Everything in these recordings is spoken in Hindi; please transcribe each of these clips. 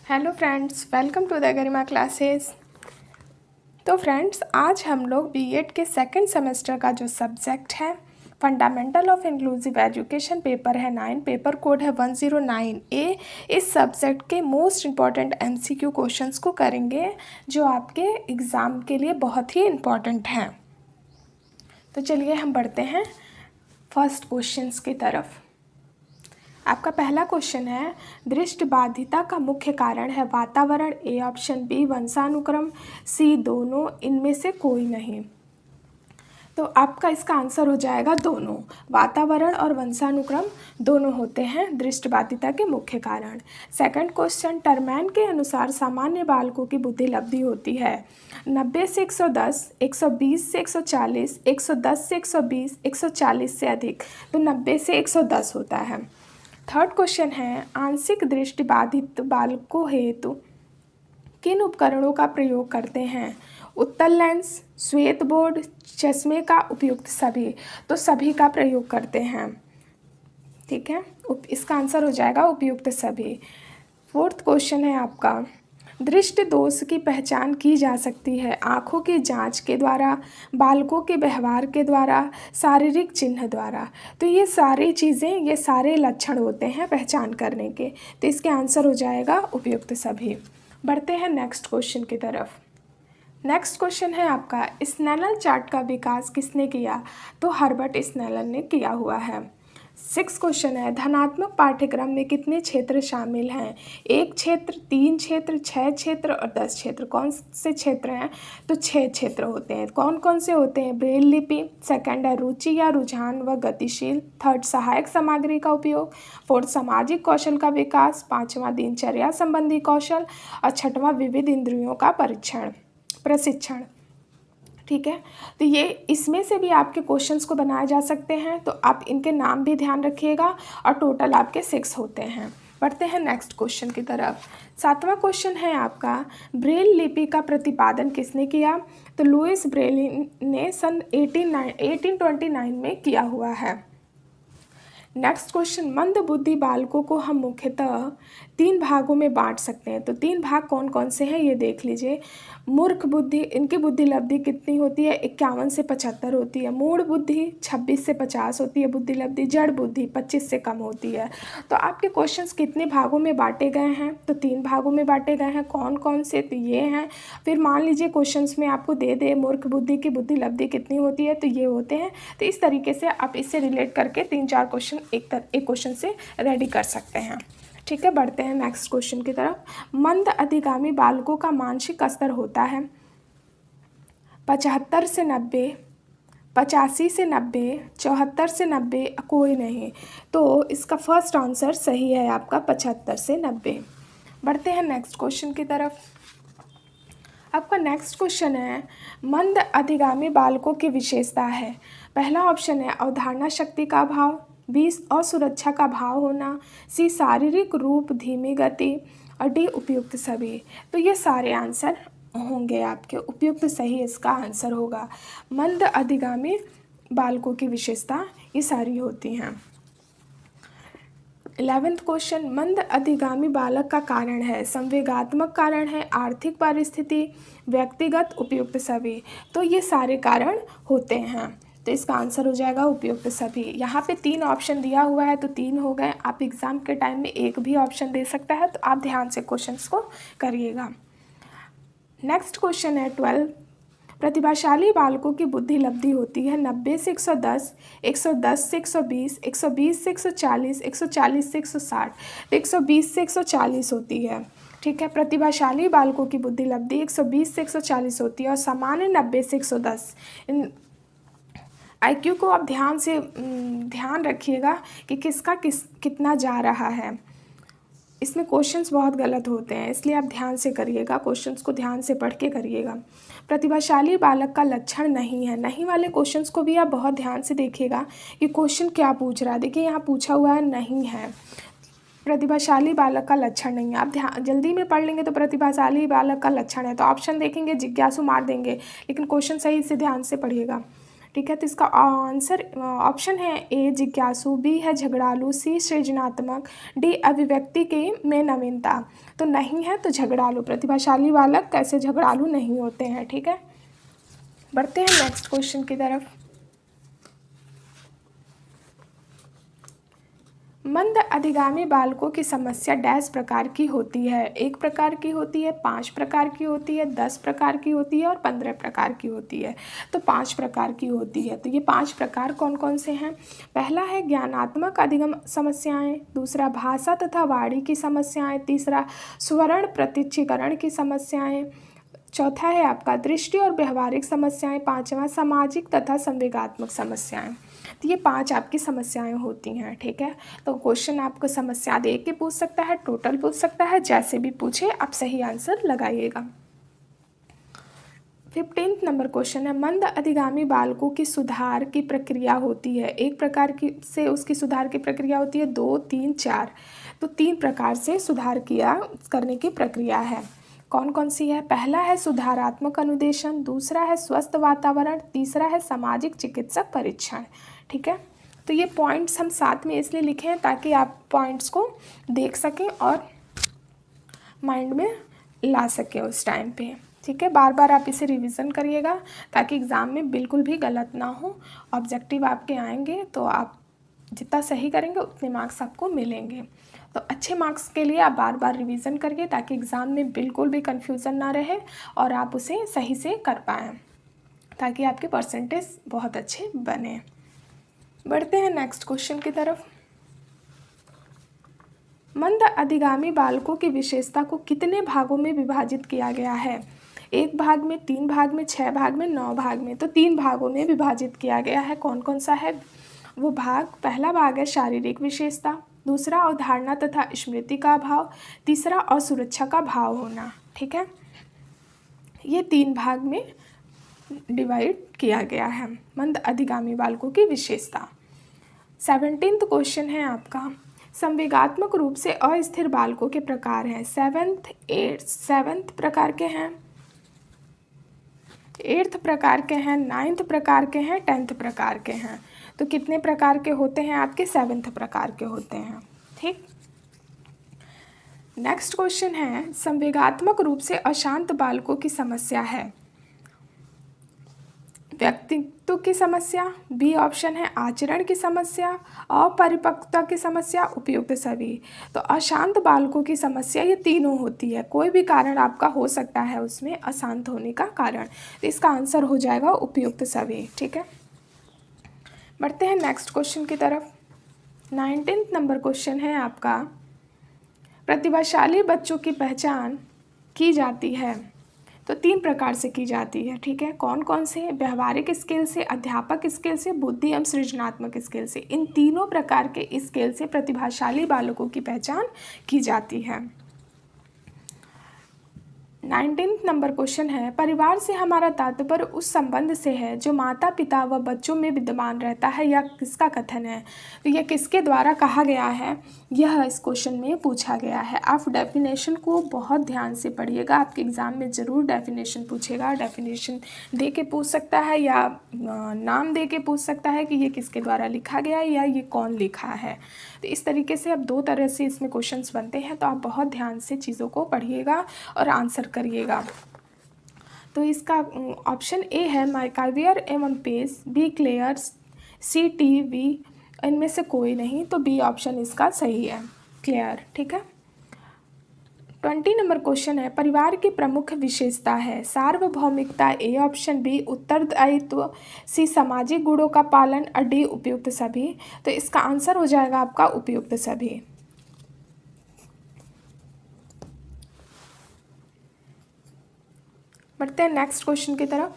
Hello friends, welcome to the Garima classes. तो फ्रेंड्स, आज हम लोग बीएड के सेकंड सेमेस्टर का जो सब्जेक्ट है fundamental of inclusive education paper है 9, पेपर कोड है 109 ए। इस सब्जेक्ट के मोस्ट इम्पॉर्टेंट एमसीक्यू क्वेश्चंस को करेंगे जो आपके एग्ज़ाम के लिए बहुत ही इम्पॉर्टेंट हैं। तो चलिए हम बढ़ते हैं फर्स्ट क्वेश्चंस की तरफ। आपका पहला क्वेश्चन है, दृष्टिबाधिता का मुख्य कारण है वातावरण, ए ऑप्शन, बी वंशानुक्रम, सी दोनों, इनमें से कोई नहीं। तो आपका इसका आंसर हो जाएगा दोनों। वातावरण और वंशानुक्रम दोनों होते हैं दृष्टिबाधिता के मुख्य कारण। सेकंड क्वेश्चन, टरमैन के अनुसार सामान्य बालकों की बुद्धि लब्धि होती है 90 से 110, 120 से 140, 110 से 120, 140 से अधिक। तो 90 से 110 होता है। थर्ड क्वेश्चन है, आंशिक दृष्टिबाधित बालकों हेतु किन उपकरणों का प्रयोग करते हैं? उत्तल लेंस, श्वेत बोर्ड, चश्मे का उपयुक्त सभी। तो सभी का प्रयोग करते हैं। ठीक है, इसका आंसर हो जाएगा उपयुक्त सभी। फोर्थ क्वेश्चन है आपका, दृष्टि दोष की पहचान की जा सकती है आँखों की जांच के द्वारा, बालकों के व्यवहार के द्वारा, शारीरिक चिन्ह द्वारा। तो ये सारी चीज़ें, ये सारे लक्षण होते हैं पहचान करने के। तो इसके आंसर हो जाएगा उपयुक्त सभी। बढ़ते हैं नेक्स्ट क्वेश्चन की तरफ। नेक्स्ट क्वेश्चन है आपका, स्नेलन चार्ट का विकास किसने किया? तो हर्बर्ट स्नेलन ने किया हुआ है। सिक्स क्वेश्चन है, धनात्मक पाठ्यक्रम में कितने क्षेत्र शामिल हैं? 1 क्षेत्र, 3 क्षेत्र, 6 क्षेत्र और 10 क्षेत्र। कौन से क्षेत्र हैं? तो 6 क्षेत्र होते हैं। कौन कौन से होते हैं? ब्रेल लिपि, सेकंड है रुचि या रुझान व गतिशील, थर्ड सहायक सामग्री का उपयोग, फोर्थ सामाजिक कौशल का विकास, पाँचवा दिनचर्या संबंधी कौशल और छठवां विविध इंद्रियों का प्रशिक्षण। ठीक है, तो ये इसमें से भी आपके क्वेश्चंस को बनाए जा सकते हैं। तो आप इनके नाम भी ध्यान रखिएगा और टोटल आपके 6 होते हैं। बढ़ते हैं नेक्स्ट क्वेश्चन की तरफ। सातवां क्वेश्चन है आपका, ब्रेल लिपि का प्रतिपादन किसने किया? तो लुइस ब्रेल ने सन 1829 में किया हुआ है। नेक्स्ट क्वेश्चन, मंद बुद्धि बालकों को हम मुख्यतः 3 भागों में बांट सकते हैं। तो 3 भाग कौन कौन से हैं ये देख लीजिए। मूर्ख बुद्धि, इनकी बुद्धि लब्धि कितनी होती है? 51 से 75 होती है। मूढ़ बुद्धि 26 से 50 होती है बुद्धि लब्धि। जड़ बुद्धि 25 से कम होती है। तो आपके क्वेश्चंस कितने भागों में बांटे गए हैं? तो 3 भागों में बांटे गए हैं। कौन कौन से? तो ये हैं। फिर मान लीजिए क्वेश्चंस में आपको दे दे मूर्ख बुद्धि की बुद्धि लब्धि कितनी होती है, तो ये होते हैं। तो इस तरीके से आप इससे रिलेट करके 3-4 क्वेश्चन एक क्वेश्चन से रेडी कर सकते हैं। ठीक है, बढ़ते हैं नेक्स्ट क्वेश्चन की तरफ। मंद अधिगामी बालकों का मानसिक स्तर होता है 75 से 90, 85 से 90, 74 से 90, कोई नहीं। तो इसका फर्स्ट आंसर सही है आपका 75 से 90। बढ़ते हैं नेक्स्ट क्वेश्चन की तरफ। आपका नेक्स्ट क्वेश्चन है, मंद अधिगामी बालकों की विशेषता है। पहला ऑप्शन है अवधारणा शक्ति का अभाव, बी असुरक्षा का भाव होना, सी शारीरिक रूप धीमी गति और डी उपयुक्त सभी। तो ये सारे आंसर होंगे आपके। उपयुक्त सही इसका आंसर होगा। मंद अधिगामी बालकों की विशेषता ये सारी होती हैं। 11th क्वेश्चन, मंद अधिगामी बालक का कारण है संवेगात्मक कारण है, आर्थिक परिस्थिति, व्यक्तिगत, उपयुक्त सभी। तो ये सारे कारण होते हैं। तो इसका आंसर हो जाएगा उपयुक्त सभी। यहाँ पे 3 ऑप्शन दिया हुआ है तो 3 हो गए। आप एग्ज़ाम के टाइम में एक भी ऑप्शन दे सकता है, तो आप ध्यान से क्वेश्चंस को करिएगा। नेक्स्ट क्वेश्चन है 12, प्रतिभाशाली बालकों की बुद्धि लब्धि होती है 90 से 110, 110 से 120, 120 से 140, 140 से 160। तो 120 से 140 होती है। ठीक है, प्रतिभाशाली बालकों की बुद्धि लब्धि 120 से 140 होती है और सामान्य 90 से 110। IQ को आप ध्यान रखिएगा कि कितना जा रहा है। इसमें क्वेश्चंस बहुत गलत होते हैं, इसलिए आप ध्यान से करिएगा, क्वेश्चंस को ध्यान से पढ़ के करिएगा। प्रतिभाशाली बालक का लक्षण नहीं है, नहीं वाले क्वेश्चंस को भी आप बहुत ध्यान से देखिएगा कि क्वेश्चन क्या पूछ रहा है। देखिए यहाँ पूछा हुआ है नहीं है, प्रतिभाशाली बालक का लक्षण नहीं है। आप जल्दी में पढ़ लेंगे तो प्रतिभाशाली बालक का लक्षण है, तो ऑप्शन देखेंगे जिज्ञासु मार देंगे, लेकिन क्वेश्चन सही से ध्यान से पढ़िएगा। ठीक है। तो इसका आंसर ऑप्शन है ए जिज्ञासु, बी है झगड़ालू, सी सृजनात्मक, डी अभिव्यक्ति के में नवीनता। तो नहीं है तो झगड़ालू, प्रतिभाशाली बालक कैसे झगड़ालू नहीं होते हैं। ठीक है, बढ़ते हैं नेक्स्ट क्वेश्चन की तरफ। मंद अधिगामी बालकों की समस्या डैश प्रकार की होती है। 1 प्रकार की होती है, 5 प्रकार की होती है, 10 प्रकार की होती है और 15 प्रकार की होती है। तो 5 प्रकार की होती है। तो ये 5 प्रकार कौन कौन से हैं? पहला है ज्ञानात्मक अधिगम समस्याएं, दूसरा भाषा तथा वाणी की समस्याएं, तीसरा स्वर्ण प्रत्यक्षीकरण की समस्याएं, चौथा है आपका दृष्टि और व्यवहारिक समस्याएं, पांचवा सामाजिक तथा संवेगात्मक समस्याएं। तो ये 5 आपकी समस्याएं होती हैं। ठीक है, तो क्वेश्चन आपको समस्या दे के पूछ सकता है, टोटल पूछ सकता है, जैसे भी पूछे आप सही आंसर लगाइएगा। 15 नंबर क्वेश्चन है, मंद अधिगामी बालकों की सुधार की प्रक्रिया होती है। 1 प्रकार की से उसकी सुधार की प्रक्रिया होती है, 2, 3, 4। तो 3 प्रकार से सुधार करने की प्रक्रिया है। कौन कौन सी है? पहला है सुधारात्मक अनुदेशन, दूसरा है स्वस्थ वातावरण, तीसरा है सामाजिक चिकित्सक परीक्षण। ठीक है, तो ये पॉइंट्स हम साथ में इसलिए लिखे हैं ताकि आप पॉइंट्स को देख सकें और माइंड में ला सकें उस टाइम पे। ठीक है, बार बार आप इसे रिवीजन करिएगा ताकि एग्ज़ाम में बिल्कुल भी गलत ना हो। ऑब्जेक्टिव आपके आएंगे तो आप जितना सही करेंगे उतने मार्क्स आपको मिलेंगे। तो अच्छे मार्क्स के लिए आप बार बार रिवीजन करिए ताकि एग्ज़ाम में बिल्कुल भी कन्फ्यूज़न ना रहे और आप उसे सही से कर पाएँ, ताकि आपके परसेंटेज बहुत अच्छे बने। बढ़ते हैं नेक्स्ट क्वेश्चन की तरफ। मंद अधिगामी बालकों की विशेषता को कितने भागों में विभाजित किया गया है? 1 भाग में, 3 भाग में, 6 भाग में, 9 भाग में। तो 3 भागों में विभाजित किया गया है। कौन कौन सा है वो भाग? पहला भाग है शारीरिक विशेषता, दूसरा अवधारणा तथा स्मृति का अभाव, तीसरा असुरक्षा का भाव होना। ठीक है, ये 3 भाग में डिवाइड किया गया है मंद अधिगामी बालकों की विशेषता। 17th क्वेश्चन है आपका, संवेगात्मक रूप से अस्थिर बालकों के प्रकार हैं। 7th प्रकार के हैं, 8th प्रकार के हैं, 9th प्रकार के हैं, 10th प्रकार के हैं। तो कितने प्रकार के होते हैं आपके? 7th प्रकार के होते हैं। ठीक, नेक्स्ट क्वेश्चन है, संवेगात्मक रूप से अशांत बालकों की समस्या है। व्यक्तित्व की समस्या, बी ऑप्शन है आचरण की समस्या, अपरिपक्वता की समस्या, उपयुक्त सभी। तो अशांत बालकों की समस्या ये तीनों होती है। कोई भी कारण आपका हो सकता है उसमें अशांत होने का कारण, तो इसका आंसर हो जाएगा उपयुक्त सभी। ठीक है, बढ़ते हैं नेक्स्ट क्वेश्चन की तरफ। 19th नंबर क्वेश्चन है आपका, प्रतिभाशाली बच्चों की पहचान की जाती है। तो 3 प्रकार से की जाती है। ठीक है, कौन कौन से? व्यवहारिक स्केल से, अध्यापक स्केल से, बुद्धि एवं सृजनात्मक स्केल से। इन तीनों प्रकार के स्केल से प्रतिभाशाली बालकों की पहचान की जाती है। 19th नंबर क्वेश्चन है, परिवार से हमारा तात्पर्य उस संबंध से है जो माता पिता व बच्चों में विद्यमान रहता है। यह किसका कथन है? तो यह किसके द्वारा कहा गया है, यह इस क्वेश्चन में पूछा गया है। आप डेफिनेशन को बहुत ध्यान से पढ़िएगा, आपके एग्ज़ाम में ज़रूर डेफिनेशन पूछेगा। डेफिनेशन दे के पूछ सकता है या नाम दे के पूछ सकता है कि ये किसके द्वारा लिखा गया है या ये कौन लिखा है। तो इस तरीके से अब 2 तरह से इसमें क्वेश्चंस बनते हैं, तो आप बहुत ध्यान से चीज़ों को पढ़िएगा और आंसर करिएगा। तो इसका ऑप्शन ए है माइकावियर एवं पेस, बी क्लेयर्स, सी टीवी, इनमें से कोई नहीं। तो बी ऑप्शन इसका सही है, क्लियर। ठीक है, 20 नंबर क्वेश्चन है, परिवार की प्रमुख विशेषता है। सार्वभौमिकता, ए ऑप्शन, बी उत्तरदायित्व, सी सामाजिक गुणों का पालन और डी उपयुक्त सभी। तो इसका आंसर हो जाएगा आपका उपयुक्त सभी। बढ़ते हैं नेक्स्ट क्वेश्चन की तरफ।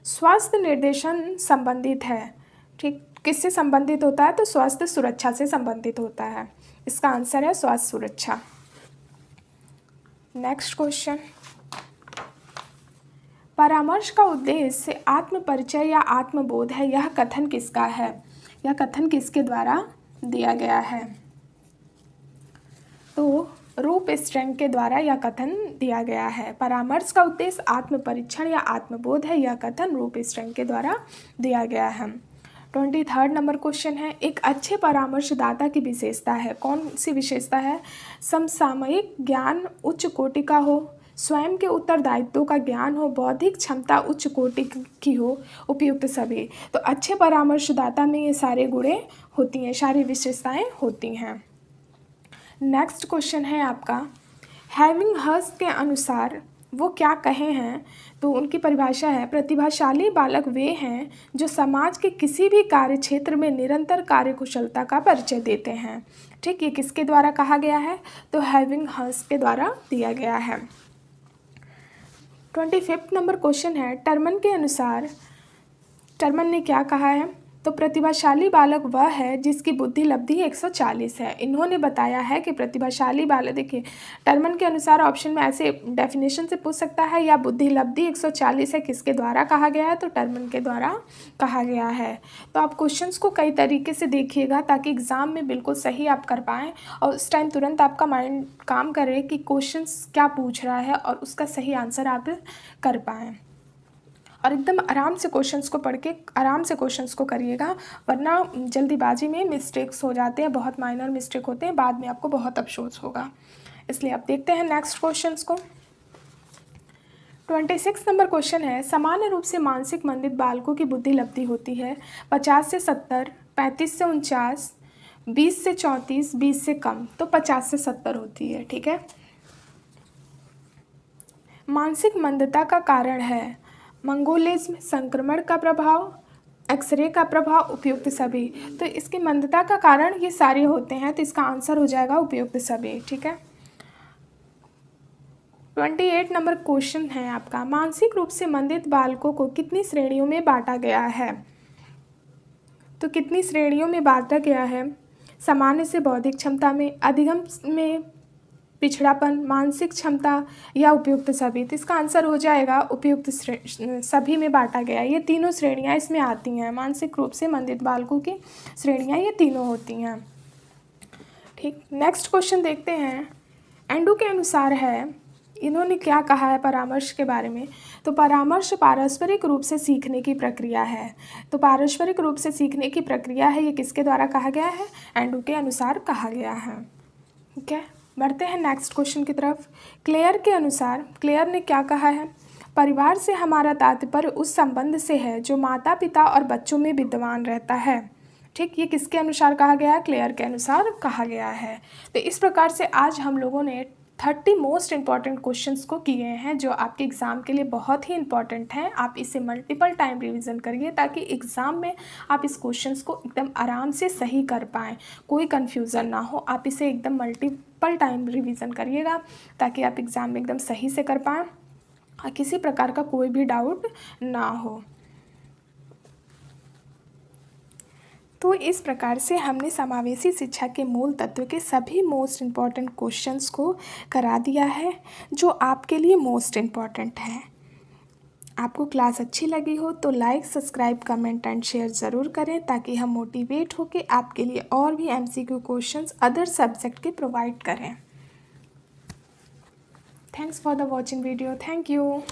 स्वास्थ्य निर्देशन संबंधित है। ठीक, किससे संबंधित होता है? तो स्वास्थ्य सुरक्षा से संबंधित होता है। इसका आंसर है स्वास्थ्य सुरक्षा। नेक्स्ट क्वेश्चन, परामर्श का उद्देश्य आत्म परिचय या आत्मबोध है। यह कथन किसका है? यह कथन किसके द्वारा दिया गया है? तो रूप स्ट्रैंग के द्वारा यह कथन दिया गया है। परामर्श का उद्देश्य आत्म परीक्षण या आत्मबोध है। यह कथन रूप स्ट्रैंग के द्वारा दिया गया है। 23 नंबर क्वेश्चन है, एक अच्छे परामर्शदाता की विशेषता है। कौन सी विशेषता है? समसामयिक ज्ञान उच्च कोटि का हो, स्वयं के उत्तरदायित्व का ज्ञान हो, बौद्धिक क्षमता उच्च कोटि की हो, उपयुक्त सभी। तो अच्छे परामर्शदाता में ये सारे गुणें होती हैं, सारी विशेषताएं होती हैं। नेक्स्ट क्वेश्चन है आपका, हैविंग हर्स्ट के अनुसार वो क्या कहे हैं? तो उनकी परिभाषा है, प्रतिभाशाली बालक वे हैं जो समाज के किसी भी कार्य क्षेत्र में निरंतर कार्यकुशलता का परिचय देते हैं। ठीक, ये किसके द्वारा कहा गया है? तो हैविंग हर्स्ट के द्वारा दिया गया है। 25 नंबर क्वेश्चन है, टर्मन के अनुसार टर्मन ने क्या कहा है? तो प्रतिभाशाली बालक वह है जिसकी बुद्धि लब्धि 140 है। इन्होंने बताया है कि प्रतिभाशाली बालक, देखिए टर्मन के अनुसार ऑप्शन में ऐसे डेफिनेशन से पूछ सकता है, या बुद्धि लब्धि 140 है, किसके द्वारा कहा गया है? तो टर्मन के द्वारा कहा गया है। तो आप क्वेश्चंस को कई तरीके से देखिएगा ताकि एग्ज़ाम में बिल्कुल सही आप कर पाएँ और उस टाइम तुरंत आपका माइंड काम करे कि क्वेश्चंस क्या पूछ रहा है और उसका सही आंसर आप कर पाएँ। और एकदम आराम से क्वेश्चंस को पढ़ के आराम से क्वेश्चंस को करिएगा, वरना जल्दीबाजी में मिस्टेक्स हो जाते हैं, बहुत माइनर मिस्टेक होते हैं, बाद में आपको बहुत अफसोस होगा। इसलिए आप देखते हैं नेक्स्ट क्वेश्चंस को। 26 नंबर क्वेश्चन है, सामान्य रूप से मानसिक मंदित बालकों की बुद्धि लब्धि होती है 50 से 70, 35 से 49, 20 से 34, 20 से कम। तो 50 से 70 होती है। ठीक है, मानसिक मंदता का कारण है मंगोलिज्म, संक्रमण का प्रभाव, एक्सरे का प्रभाव, उपयुक्त सभी। तो इसकी मंदता का कारण ये सारे होते हैं, तो इसका आंसर हो जाएगा उपयुक्त सभी। ठीक है, 28 नंबर क्वेश्चन है आपका, मानसिक रूप से मंदित बालकों को कितनी श्रेणियों में बांटा गया है? तो कितनी श्रेणियों में बांटा गया है? सामान्य से बौद्धिक क्षमता में, अधिगम में, पिछड़ापन, मानसिक क्षमता या उपयुक्त सभी। तो इसका आंसर हो जाएगा उपयुक्त सभी में बांटा गया। ये तीनों श्रेणियाँ इसमें आती हैं, मानसिक रूप से मंदित बालकों की श्रेणियाँ ये तीनों होती हैं। ठीक, नेक्स्ट क्वेश्चन देखते हैं। एंडू के अनुसार है, इन्होंने क्या कहा है परामर्श के बारे में? तो परामर्श पारस्परिक रूप से सीखने की प्रक्रिया है। तो पारस्परिक रूप से सीखने की प्रक्रिया है, ये किसके द्वारा कहा गया है? एंडू के अनुसार कहा गया है। ठीक है, बढ़ते हैं नेक्स्ट क्वेश्चन की तरफ। क्लेयर के अनुसार, क्लेयर ने क्या कहा है? परिवार से हमारा तात्पर्य उस संबंध से है जो माता पिता और बच्चों में विद्यमान रहता है। ठीक, ये किसके अनुसार कहा गया है? क्लेयर के अनुसार कहा गया है। तो इस प्रकार से आज हम लोगों ने 30 मोस्ट इम्पॉर्टेंट क्वेश्चंस को किए हैं जो आपके एग्ज़ाम के लिए बहुत ही इंपॉर्टेंट हैं। आप इसे मल्टीपल टाइम रिवीजन करिए ताकि एग्ज़ाम में आप इस क्वेश्चंस को एकदम आराम से सही कर पाएँ, कोई कन्फ्यूज़न ना हो। आप इसे एकदम मल्टीपल टाइम रिवीजन करिएगा ताकि आप एग्ज़ाम में एकदम सही से कर पाएँ और किसी प्रकार का कोई भी डाउट ना हो। तो इस प्रकार से हमने समावेशी शिक्षा के मूल तत्व के सभी मोस्ट इम्पॉर्टेंट क्वेश्चंस को करा दिया है जो आपके लिए मोस्ट इम्पॉर्टेंट है। आपको क्लास अच्छी लगी हो तो like, subscribe, comment and share ज़रूर करें ताकि हम मोटिवेट होकर आपके लिए और भी MCQ क्वेश्चंस अदर सब्जेक्ट के प्रोवाइड करें। Thanks for the watching video. Thank you.